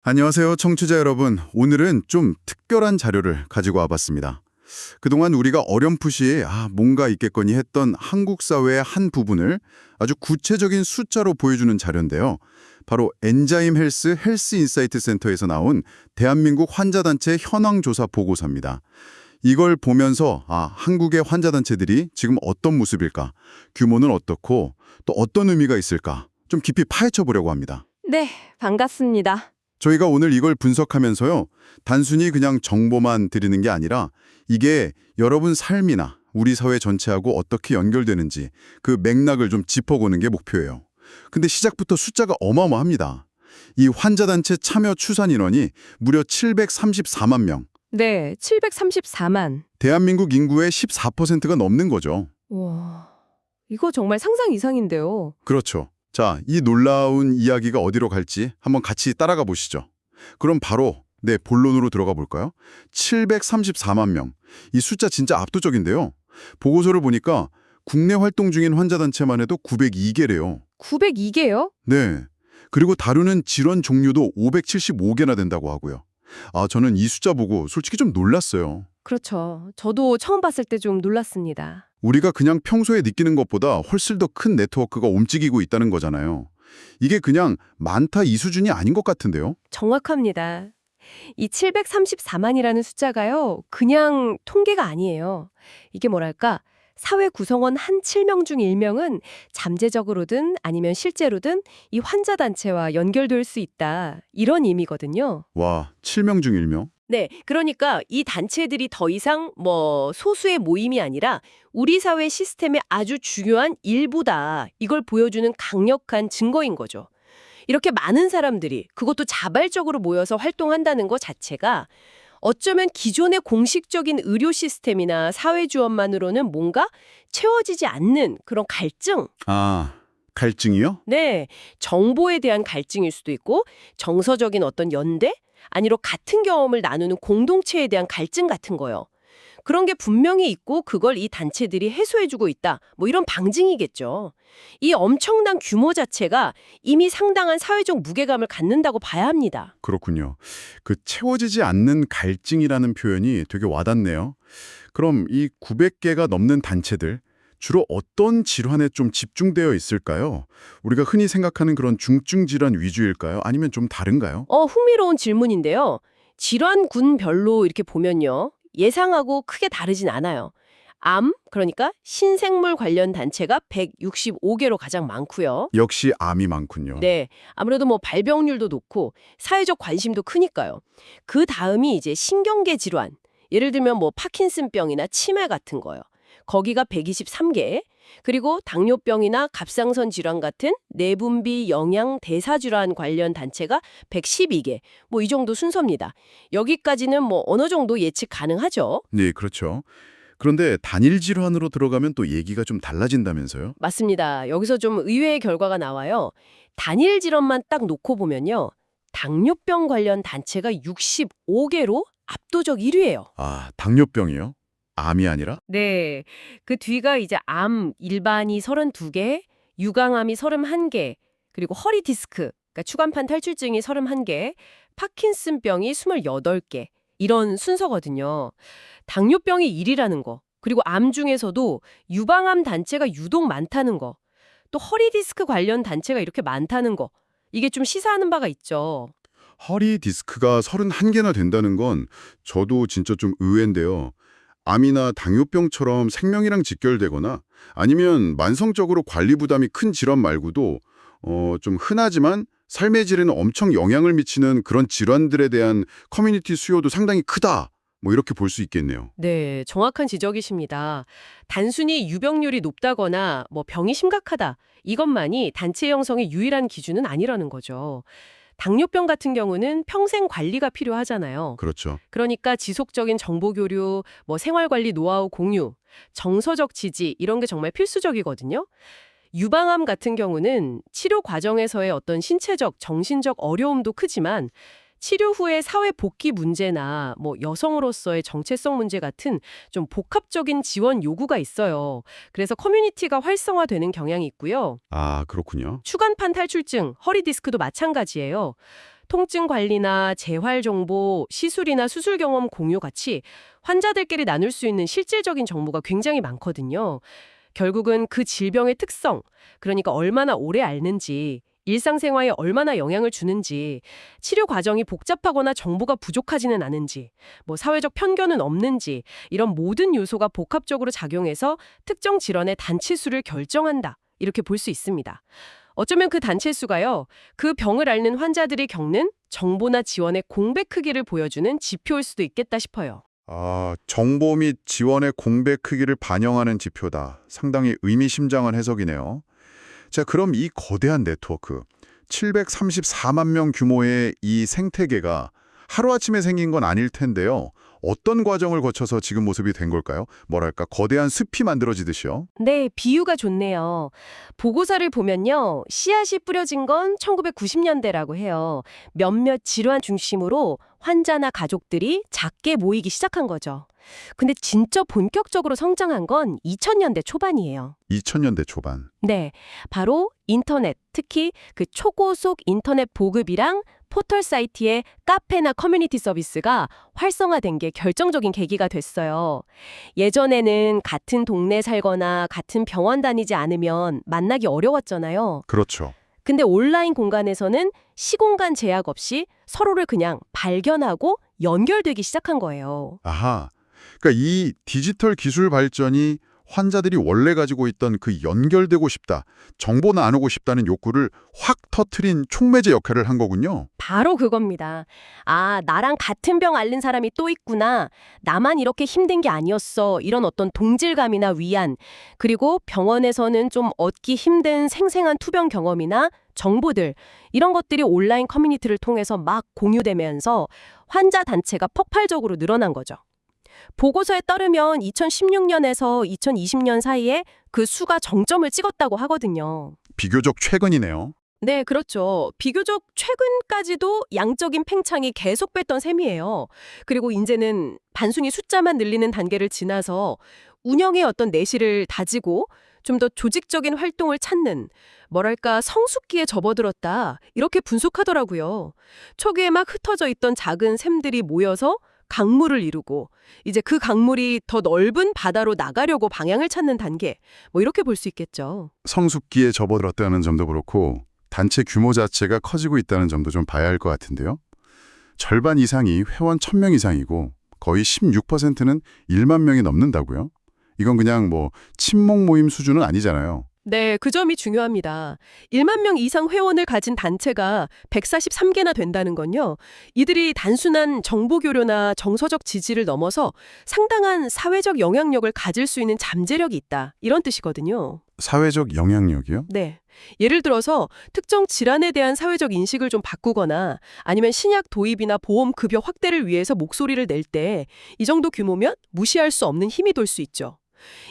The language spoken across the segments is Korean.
안녕하세요, 청취자 여러분. 오늘은 좀 특별한 자료를 가지고 와봤습니다. 그동안 우리가 어렴풋이 뭔가 있겠거니 했던 한국 사회의 한 부분을 아주 구체적인 숫자로 보여주는 자료인데요. 바로 엔자임 헬스 인사이트 센터에서 나온 대한민국 환자단체 현황조사 보고서입니다. 이걸 보면서 한국의 환자단체들이 지금 어떤 모습일까, 규모는 어떻고 또 어떤 의미가 있을까 좀 깊이 파헤쳐 보려고 합니다. 네, 반갑습니다. 저희가 오늘 이걸 분석하면서요, 단순히 그냥 정보만 드리는 게 아니라 이게 여러분 삶이나 우리 사회 전체하고 어떻게 연결되는지 그 맥락을 좀 짚어보는 게 목표예요. 근데 시작부터 숫자가 어마어마합니다. 이 환자단체 참여 추산 인원이 무려 734만 명, 네, 734만. 대한민국 인구의 14%가 넘는 거죠. 와, 이거 정말 상상 이상인데요. 그렇죠. 자, 이 놀라운 이야기가 어디로 갈지 한번 같이 따라가 보시죠. 그럼 바로 본론으로 들어가 볼까요? 734만 명. 이 숫자 진짜 압도적인데요. 보고서를 보니까 국내 활동 중인 환자단체만 해도 902개래요. 902개요? 네. 그리고 다루는 질환 종류도 575개나 된다고 하고요. 저는 이 숫자 보고 솔직히 좀 놀랐어요. 그렇죠. 저도 처음 봤을 때 좀 놀랐습니다. 우리가 그냥 평소에 느끼는 것보다 훨씬 더 큰 네트워크가 움직이고 있다는 거잖아요. 이게 그냥 많다 이 수준이 아닌 것 같은데요. 정확합니다. 이 734만이라는 숫자가요, 그냥 통계가 아니에요. 이게 뭐랄까, 사회 구성원 한 7명 중 1명은 잠재적으로든 아니면 실제로든 이 환자단체와 연결될 수 있다. 이런 의미거든요. 와, 7명 중 1명? 네, 그러니까 이 단체들이 더 이상 소수의 모임이 아니라 우리 사회 시스템의 아주 중요한 일부다. 이걸 보여주는 강력한 증거인 거죠. 이렇게 많은 사람들이 그것도 자발적으로 모여서 활동한다는 것 자체가 어쩌면 기존의 공식적인 의료 시스템이나 사회 지원만으로는 뭔가 채워지지 않는 그런 갈증, 갈증이요? 네, 정보에 대한 갈증일 수도 있고 정서적인 어떤 연대? 아니로 같은 경험을 나누는 공동체에 대한 갈증 같은 거요. 그런 게 분명히 있고 그걸 이 단체들이 해소해주고 있다. 이런 방증이겠죠. 이 엄청난 규모 자체가 이미 상당한 사회적 무게감을 갖는다고 봐야 합니다. 그렇군요. 그 채워지지 않는 갈증이라는 표현이 되게 와닿네요. 그럼 이 900개가 넘는 단체들, 주로 어떤 질환에 좀 집중되어 있을까요? 우리가 흔히 생각하는 그런 중증 질환 위주일까요? 아니면 좀 다른가요? 흥미로운 질문인데요. 질환군별로 이렇게 보면요. 예상하고 크게 다르진 않아요. 암, 그러니까 신생물 관련 단체가 165개로 가장 많고요. 역시 암이 많군요. 네, 아무래도 발병률도 높고 사회적 관심도 크니까요. 그 다음이 이제 신경계 질환, 예를 들면 파킨슨병이나 치매 같은 거요. 거기가 123개, 그리고 당뇨병이나 갑상선 질환 같은 내분비 영양 대사 질환 관련 단체가 112개, 이 정도 순서입니다. 여기까지는 어느 정도 예측 가능하죠. 네, 그렇죠. 그런데 단일 질환으로 들어가면 또 얘기가 좀 달라진다면서요? 맞습니다. 여기서 좀 의외의 결과가 나와요. 단일 질환만 딱 놓고 보면요. 당뇨병 관련 단체가 65개로 압도적 1위예요. 당뇨병이요? 암이 아니라? 네. 그 뒤가 이제 암 일반이 32개, 유강암이 31개, 그리고 허리 디스크, 그러니까 추간판 탈출증이 31개, 파킨슨병이 28개. 이런 순서거든요. 당뇨병이 1위라는 거, 그리고 암 중에서도 유방암 단체가 유독 많다는 거, 또 허리 디스크 관련 단체가 이렇게 많다는 거, 이게 좀 시사하는 바가 있죠. 허리 디스크가 31개나 된다는 건 저도 진짜 좀 의외인데요. 암이나 당뇨병처럼 생명이랑 직결되거나 아니면 만성적으로 관리 부담이 큰 질환 말고도 좀 흔하지만 삶의 질에는 엄청 영향을 미치는 그런 질환들에 대한 커뮤니티 수요도 상당히 크다. 이렇게 볼 수 있겠네요. 네, 정확한 지적이십니다. 단순히 유병률이 높다거나 병이 심각하다, 이것만이 단체 형성의 유일한 기준은 아니라는 거죠. 당뇨병 같은 경우는 평생 관리가 필요하잖아요. 그렇죠. 그러니까 지속적인 정보 교류, 생활관리 노하우 공유, 정서적 지지 이런 게 정말 필수적이거든요. 유방암 같은 경우는 치료 과정에서의 어떤 신체적, 정신적 어려움도 크지만 치료 후의 사회 복귀 문제나 여성으로서의 정체성 문제 같은 좀 복합적인 지원 요구가 있어요. 그래서 커뮤니티가 활성화되는 경향이 있고요. 그렇군요. 추간판 탈출증, 허리 디스크도 마찬가지예요. 통증 관리나 재활 정보, 시술이나 수술 경험 공유 같이 환자들끼리 나눌 수 있는 실질적인 정보가 굉장히 많거든요. 결국은 그 질병의 특성, 그러니까 얼마나 오래 앓는지, 일상생활에 얼마나 영향을 주는지, 치료 과정이 복잡하거나 정보가 부족하지는 않은지, 사회적 편견은 없는지, 이런 모든 요소가 복합적으로 작용해서 특정 질환의 단치수를 결정한다. 이렇게 볼 수 있습니다. 어쩌면 그 단체수가요, 그 병을 앓는 환자들이 겪는 정보나 지원의 공백 크기를 보여주는 지표일 수도 있겠다 싶어요. 정보 및 지원의 공백 크기를 반영하는 지표다. 상당히 의미심장한 해석이네요. 자, 그럼 이 거대한 네트워크, 734만 명 규모의 이 생태계가 하루아침에 생긴 건 아닐 텐데요. 어떤 과정을 거쳐서 지금 모습이 된 걸까요? 뭐랄까, 거대한 숲이 만들어지듯이요. 네, 비유가 좋네요. 보고서를 보면요, 씨앗이 뿌려진 건 1990년대라고 해요. 몇몇 질환 중심으로 환자나 가족들이 작게 모이기 시작한 거죠. 근데 진짜 본격적으로 성장한 건 2000년대 초반이에요. 2000년대 초반. 네, 바로 인터넷, 특히 그 초고속 인터넷 보급이랑 포털 사이트의 카페나 커뮤니티 서비스가 활성화된 게 결정적인 계기가 됐어요. 예전에는 같은 동네 살거나 같은 병원 다니지 않으면 만나기 어려웠잖아요. 그렇죠. 근데 온라인 공간에서는 시공간 제약 없이 서로를 그냥 발견하고 연결되기 시작한 거예요. 아하. 그러니까 이 디지털 기술 발전이 환자들이 원래 가지고 있던 그 연결되고 싶다, 정보 나누고 싶다는 욕구를 확 터트린 촉매제 역할을 한 거군요. 바로 그겁니다. 아, 나랑 같은 병 앓는 사람이 또 있구나. 나만 이렇게 힘든 게 아니었어. 이런 어떤 동질감이나 위안, 그리고 병원에서는 좀 얻기 힘든 생생한 투병 경험이나 정보들, 이런 것들이 온라인 커뮤니티를 통해서 막 공유되면서 환자 단체가 폭발적으로 늘어난 거죠. 보고서에 따르면 2016년에서 2020년 사이에 그 수가 정점을 찍었다고 하거든요. 비교적 최근이네요. 네, 그렇죠. 비교적 최근까지도 양적인 팽창이 계속됐던 셈이에요. 그리고 이제는 단순히 숫자만 늘리는 단계를 지나서 운영의 어떤 내실을 다지고 좀 더 조직적인 활동을 찾는, 뭐랄까, 성숙기에 접어들었다. 이렇게 분석하더라고요. 초기에 막 흩어져 있던 작은 샘들이 모여서 강물을 이루고 이제 그 강물이 더 넓은 바다로 나가려고 방향을 찾는 단계, 이렇게 볼 수 있겠죠. 성숙기에 접어들었다는 점도 그렇고 단체 규모 자체가 커지고 있다는 점도 좀 봐야 할 것 같은데요. 절반 이상이 회원 1000명 이상이고 거의 16%는 1만 명이 넘는다고요? 이건 그냥 친목 모임 수준은 아니잖아요. 네, 그 점이 중요합니다. 1만 명 이상 회원을 가진 단체가 143개나 된다는 건요, 이들이 단순한 정보 교류나 정서적 지지를 넘어서 상당한 사회적 영향력을 가질 수 있는 잠재력이 있다, 이런 뜻이거든요. 사회적 영향력이요? 네. 예를 들어서 특정 질환에 대한 사회적 인식을 좀 바꾸거나 아니면 신약 도입이나 보험 급여 확대를 위해서 목소리를 낼 때 이 정도 규모면 무시할 수 없는 힘이 될 수 있죠.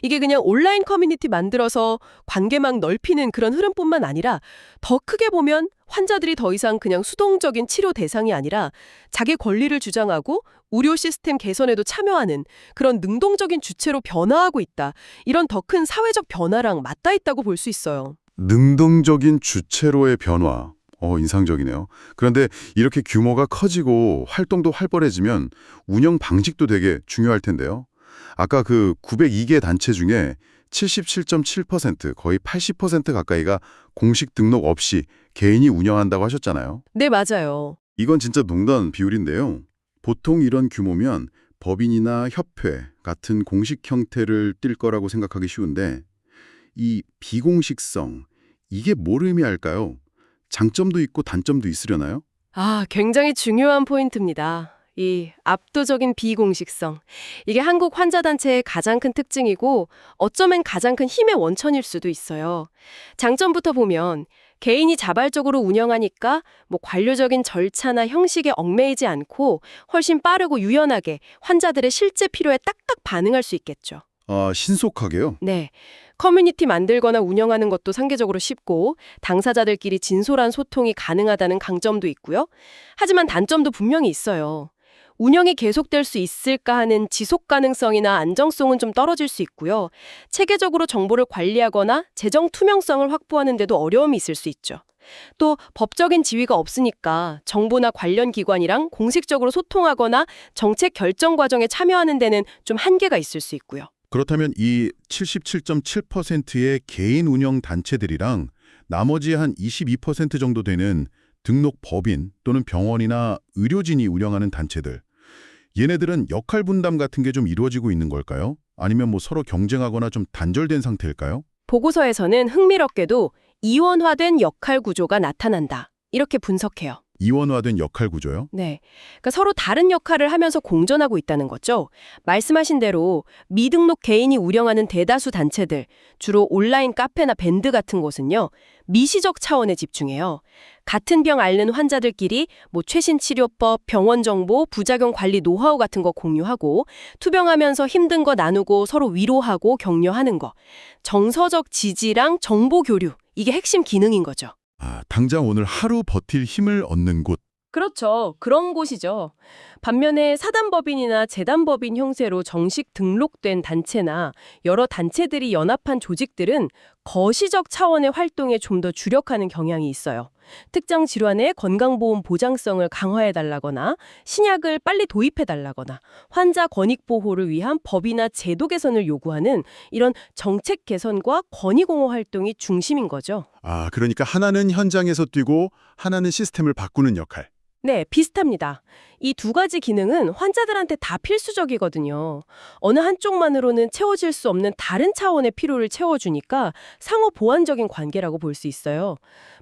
이게 그냥 온라인 커뮤니티 만들어서 관계망 넓히는 그런 흐름뿐만 아니라 더 크게 보면 환자들이 더 이상 그냥 수동적인 치료 대상이 아니라 자기 권리를 주장하고 의료 시스템 개선에도 참여하는 그런 능동적인 주체로 변화하고 있다. 이런 더 큰 사회적 변화랑 맞닿아 있다고 볼 수 있어요. 능동적인 주체로의 변화. 인상적이네요. 그런데 이렇게 규모가 커지고 활동도 활발해지면 운영 방식도 되게 중요할 텐데요. 아까 그 902개 단체 중에 77.7%, 거의 80% 가까이가 공식 등록 없이 개인이 운영한다고 하셨잖아요. 네, 맞아요. 이건 진짜 농담 비율인데요. 보통 이런 규모면 법인이나 협회 같은 공식 형태를 띨 거라고 생각하기 쉬운데 이 비공식성, 이게 뭘 의미할까요? 장점도 있고 단점도 있으려나요? 아, 굉장히 중요한 포인트입니다. 이 압도적인 비공식성. 이게 한국 환자단체의 가장 큰 특징이고 어쩌면 가장 큰 힘의 원천일 수도 있어요. 장점부터 보면 개인이 자발적으로 운영하니까 관료적인 절차나 형식에 얽매이지 않고 훨씬 빠르고 유연하게 환자들의 실제 필요에 딱딱 반응할 수 있겠죠. 신속하게요? 네. 커뮤니티 만들거나 운영하는 것도 상대적으로 쉽고 당사자들끼리 진솔한 소통이 가능하다는 강점도 있고요. 하지만 단점도 분명히 있어요. 운영이 계속될 수 있을까 하는 지속 가능성이나 안정성은 좀 떨어질 수 있고요. 체계적으로 정보를 관리하거나 재정 투명성을 확보하는 데도 어려움이 있을 수 있죠. 또 법적인 지위가 없으니까 정부나 관련 기관이랑 공식적으로 소통하거나 정책 결정 과정에 참여하는 데는 좀 한계가 있을 수 있고요. 그렇다면 이 77.7%의 개인 운영 단체들이랑 나머지 한 22% 정도 되는 등록 법인 또는 병원이나 의료진이 운영하는 단체들, 얘네들은 역할 분담 같은 게 좀 이루어지고 있는 걸까요? 아니면 뭐 서로 경쟁하거나 좀 단절된 상태일까요? 보고서에서는 흥미롭게도 이원화된 역할 구조가 나타난다. 이렇게 분석해요. 이원화된 역할 구조요? 네. 그러니까 서로 다른 역할을 하면서 공존하고 있다는 거죠. 말씀하신 대로 미등록 개인이 운영하는 대다수 단체들, 주로 온라인 카페나 밴드 같은 곳은요, 미시적 차원에 집중해요. 같은 병 앓는 환자들끼리 뭐 최신 치료법, 병원 정보, 부작용 관리 노하우 같은 거 공유하고, 투병하면서 힘든 거 나누고 서로 위로하고 격려하는 거. 정서적 지지랑 정보 교류, 이게 핵심 기능인 거죠. 아, 당장 오늘 하루 버틸 힘을 얻는 곳. 그렇죠. 그런 곳이죠. 반면에 사단법인이나 재단법인 형태로 정식 등록된 단체나 여러 단체들이 연합한 조직들은 거시적 차원의 활동에 좀 더 주력하는 경향이 있어요. 특정 질환의 건강보험 보장성을 강화해달라거나 신약을 빨리 도입해달라거나 환자 권익 보호를 위한 법이나 제도 개선을 요구하는 이런 정책 개선과 권익옹호 활동이 중심인 거죠. 아, 그러니까 하나는 현장에서 뛰고 하나는 시스템을 바꾸는 역할. 네, 비슷합니다. 이 두 가지 기능은 환자들한테 다 필수적이거든요. 어느 한쪽만으로는 채워질 수 없는 다른 차원의 필요를 채워주니까 상호 보완적인 관계라고 볼 수 있어요.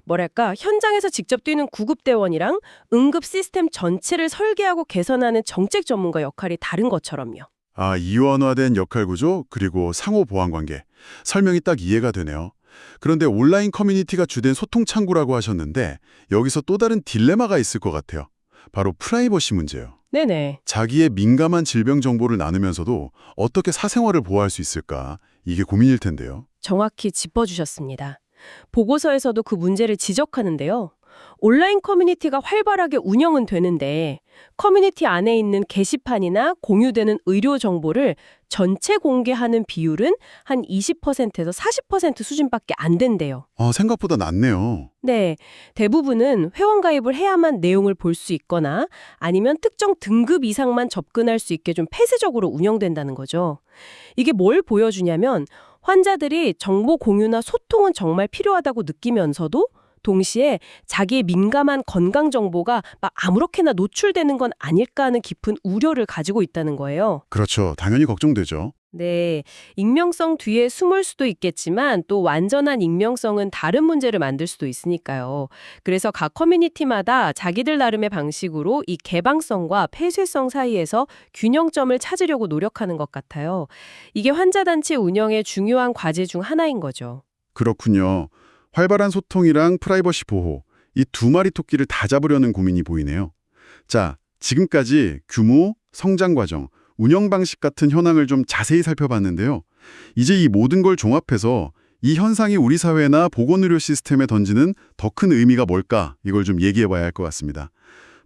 뭐랄까, 현장에서 직접 뛰는 구급대원이랑 응급 시스템 전체를 설계하고 개선하는 정책 전문가 역할이 다른 것처럼요. 아, 이원화된 역할 구조 그리고 상호 보완 관계. 설명이 딱 이해가 되네요. 그런데 온라인 커뮤니티가 주된 소통 창구라고 하셨는데 여기서 또 다른 딜레마가 있을 것 같아요. 바로 프라이버시 문제요. 네네. 자기의 민감한 질병 정보를 나누면서도 어떻게 사생활을 보호할 수 있을까? 이게 고민일 텐데요. 정확히 짚어주셨습니다. 보고서에서도 그 문제를 지적하는데요. 온라인 커뮤니티가 활발하게 운영은 되는데 커뮤니티 안에 있는 게시판이나 공유되는 의료 정보를 전체 공개하는 비율은 한 20%에서 40% 수준밖에 안 된대요. 생각보다 낮네요. 네, 대부분은 회원 가입을 해야만 내용을 볼 수 있거나 아니면 특정 등급 이상만 접근할 수 있게 좀 폐쇄적으로 운영된다는 거죠. 이게 뭘 보여주냐면 환자들이 정보 공유나 소통은 정말 필요하다고 느끼면서도 동시에 자기의 민감한 건강 정보가 막 아무렇게나 노출되는 건 아닐까 하는 깊은 우려를 가지고 있다는 거예요. 그렇죠. 당연히 걱정되죠. 네, 익명성 뒤에 숨을 수도 있겠지만 또 완전한 익명성은 다른 문제를 만들 수도 있으니까요. 그래서 각 커뮤니티마다 자기들 나름의 방식으로 이 개방성과 폐쇄성 사이에서 균형점을 찾으려고 노력하는 것 같아요. 이게 환자단체 운영의 중요한 과제 중 하나인 거죠. 그렇군요. 활발한 소통이랑 프라이버시 보호, 이 두 마리 토끼를 다 잡으려는 고민이 보이네요. 자, 지금까지 규모, 성장 과정, 운영 방식 같은 현황을 좀 자세히 살펴봤는데요. 이제 이 모든 걸 종합해서 이 현상이 우리 사회나 보건의료 시스템에 던지는 더 큰 의미가 뭘까? 이걸 좀 얘기해봐야 할 것 같습니다.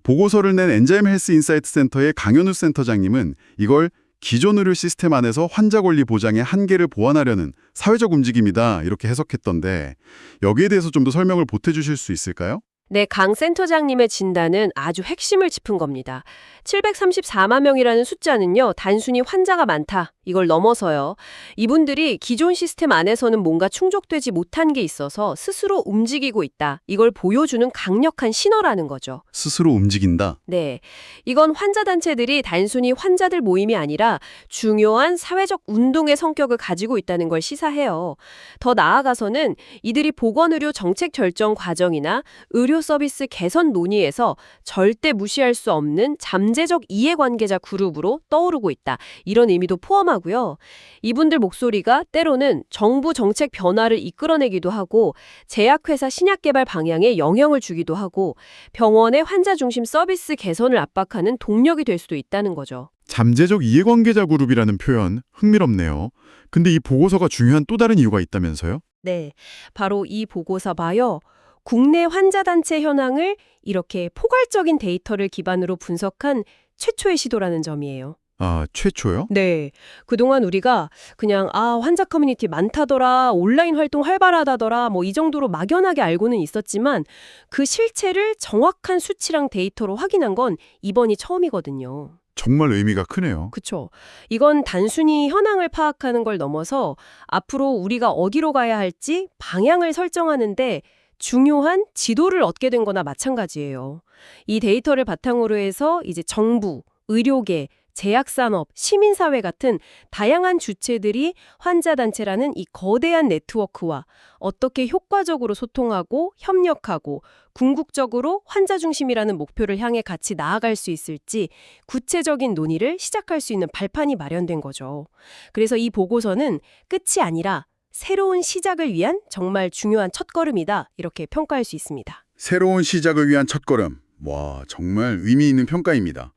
보고서를 낸 엔자임 헬스 인사이트 센터의 강현우 센터장님은 이걸 기존 의료 시스템 안에서 환자 권리 보장의 한계를 보완하려는 사회적 움직임이다 이렇게 해석했던데 여기에 대해서 좀 더 설명을 보태주실 수 있을까요? 네, 강 센터장님의 진단은 아주 핵심을 짚은 겁니다. 734만 명이라는 숫자는요, 단순히 환자가 많다, 이걸 넘어서요. 이분들이 기존 시스템 안에서는 뭔가 충족되지 못한 게 있어서 스스로 움직이고 있다. 이걸 보여주는 강력한 신호라는 거죠. 스스로 움직인다. 네, 이건 환자단체들이 단순히 환자들 모임이 아니라 중요한 사회적 운동의 성격을 가지고 있다는 걸 시사해요. 더 나아가서는 이들이 보건의료 정책 결정 과정이나 의료 서비스 개선 논의에서 절대 무시할 수 없는 잠재적 이해관계자 그룹으로 떠오르고 있다. 이런 의미도 포함하고요. 이분들 목소리가 때로는 정부 정책 변화를 이끌어내기도 하고 제약회사 신약 개발 방향에 영향을 주기도 하고 병원의 환자 중심 서비스 개선을 압박하는 동력이 될 수도 있다는 거죠. 잠재적 이해관계자 그룹이라는 표현 흥미롭네요. 근데 이 보고서가 중요한 또 다른 이유가 있다면서요? 네, 바로 이 보고서 봐요. 국내 환자단체 현황을 이렇게 포괄적인 데이터를 기반으로 분석한 최초의 시도라는 점이에요. 아, 최초요? 네. 그동안 우리가 그냥 환자 커뮤니티 많다더라, 온라인 활동 활발하다더라, 뭐 이 정도로 막연하게 알고는 있었지만 그 실체를 정확한 수치랑 데이터로 확인한 건 이번이 처음이거든요. 정말 의미가 크네요. 그쵸. 이건 단순히 현황을 파악하는 걸 넘어서 앞으로 우리가 어디로 가야 할지 방향을 설정하는데 중요한 지도를 얻게 된 거나 마찬가지예요. 이 데이터를 바탕으로 해서 이제 정부, 의료계, 제약산업, 시민사회 같은 다양한 주체들이 환자단체라는 이 거대한 네트워크와 어떻게 효과적으로 소통하고 협력하고 궁극적으로 환자 중심이라는 목표를 향해 같이 나아갈 수 있을지 구체적인 논의를 시작할 수 있는 발판이 마련된 거죠. 그래서 이 보고서는 끝이 아니라 새로운 시작을 위한 정말 중요한 첫걸음이다, 이렇게 평가할 수 있습니다. 새로운 시작을 위한 첫걸음. 와, 정말 의미 있는 평가입니다.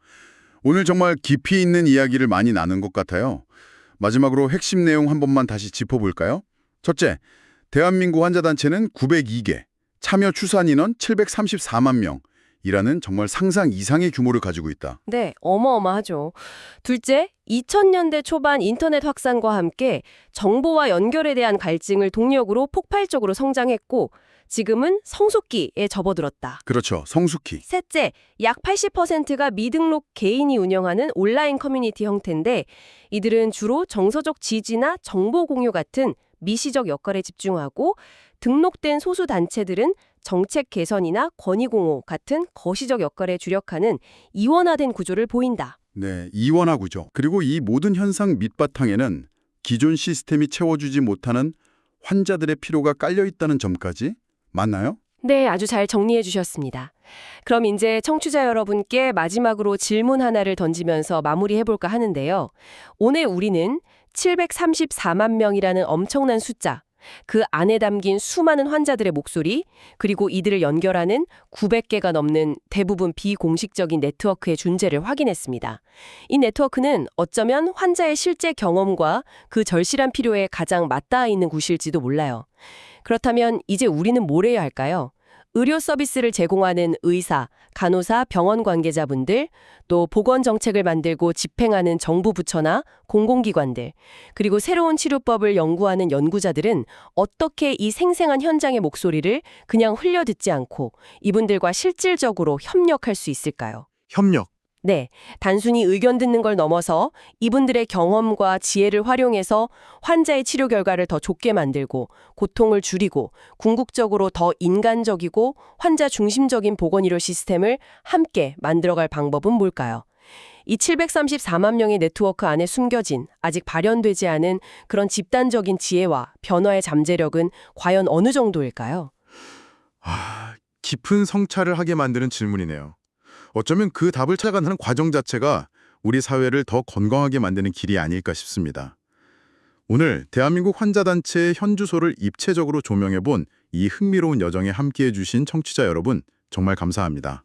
오늘 정말 깊이 있는 이야기를 많이 나눈 것 같아요. 마지막으로 핵심 내용 한 번만 다시 짚어볼까요? 첫째, 대한민국 환자단체는 902개, 참여 추산 인원 734만 명이라는 정말 상상 이상의 규모를 가지고 있다. 네, 어마어마하죠. 둘째, 2000년대 초반 인터넷 확산과 함께 정보와 연결에 대한 갈증을 동력으로 폭발적으로 성장했고 지금은 성숙기에 접어들었다. 그렇죠. 성숙히. 셋째, 약 80%가 미등록 개인이 운영하는 온라인 커뮤니티 형태인데 이들은 주로 정서적 지지나 정보 공유 같은 미시적 역할에 집중하고 등록된 소수 단체들은 정책 개선이나 권위 공호 같은 거시적 역할에 주력하는 이원화된 구조를 보인다. 네, 이원화 구조. 그리고 이 모든 현상 밑바탕에는 기존 시스템이 채워주지 못하는 환자들의 피로가 깔려 있다는 점까지 맞나요? 네, 아주 잘 정리해 주셨습니다. 그럼 이제 청취자 여러분께 마지막으로 질문 하나를 던지면서 마무리해볼까 하는데요. 오늘 우리는 734만 명이라는 엄청난 숫자, 그 안에 담긴 수많은 환자들의 목소리, 그리고 이들을 연결하는 900개가 넘는 대부분 비공식적인 네트워크의 존재를 확인했습니다. 이 네트워크는 어쩌면 환자의 실제 경험과 그 절실한 필요에 가장 맞닿아 있는 곳일지도 몰라요. 그렇다면 이제 우리는 뭘 해야 할까요? 의료 서비스를 제공하는 의사, 간호사, 병원 관계자분들, 또 보건 정책을 만들고 집행하는 정부 부처나 공공기관들, 그리고 새로운 치료법을 연구하는 연구자들은 어떻게 이 생생한 현장의 목소리를 그냥 흘려듣지 않고 이분들과 실질적으로 협력할 수 있을까요? 협력. 네, 단순히 의견 듣는 걸 넘어서 이분들의 경험과 지혜를 활용해서 환자의 치료 결과를 더 좋게 만들고 고통을 줄이고 궁극적으로 더 인간적이고 환자 중심적인 보건의료 시스템을 함께 만들어갈 방법은 뭘까요? 이 734만 명의 네트워크 안에 숨겨진 아직 발현되지 않은 그런 집단적인 지혜와 변화의 잠재력은 과연 어느 정도일까요? 깊은 성찰을 하게 만드는 질문이네요. 어쩌면 그 답을 찾아가는 과정 자체가 우리 사회를 더 건강하게 만드는 길이 아닐까 싶습니다. 오늘 대한민국 환자단체의 현주소를 입체적으로 조명해본 이 흥미로운 여정에 함께해 주신 청취자 여러분, 정말 감사합니다.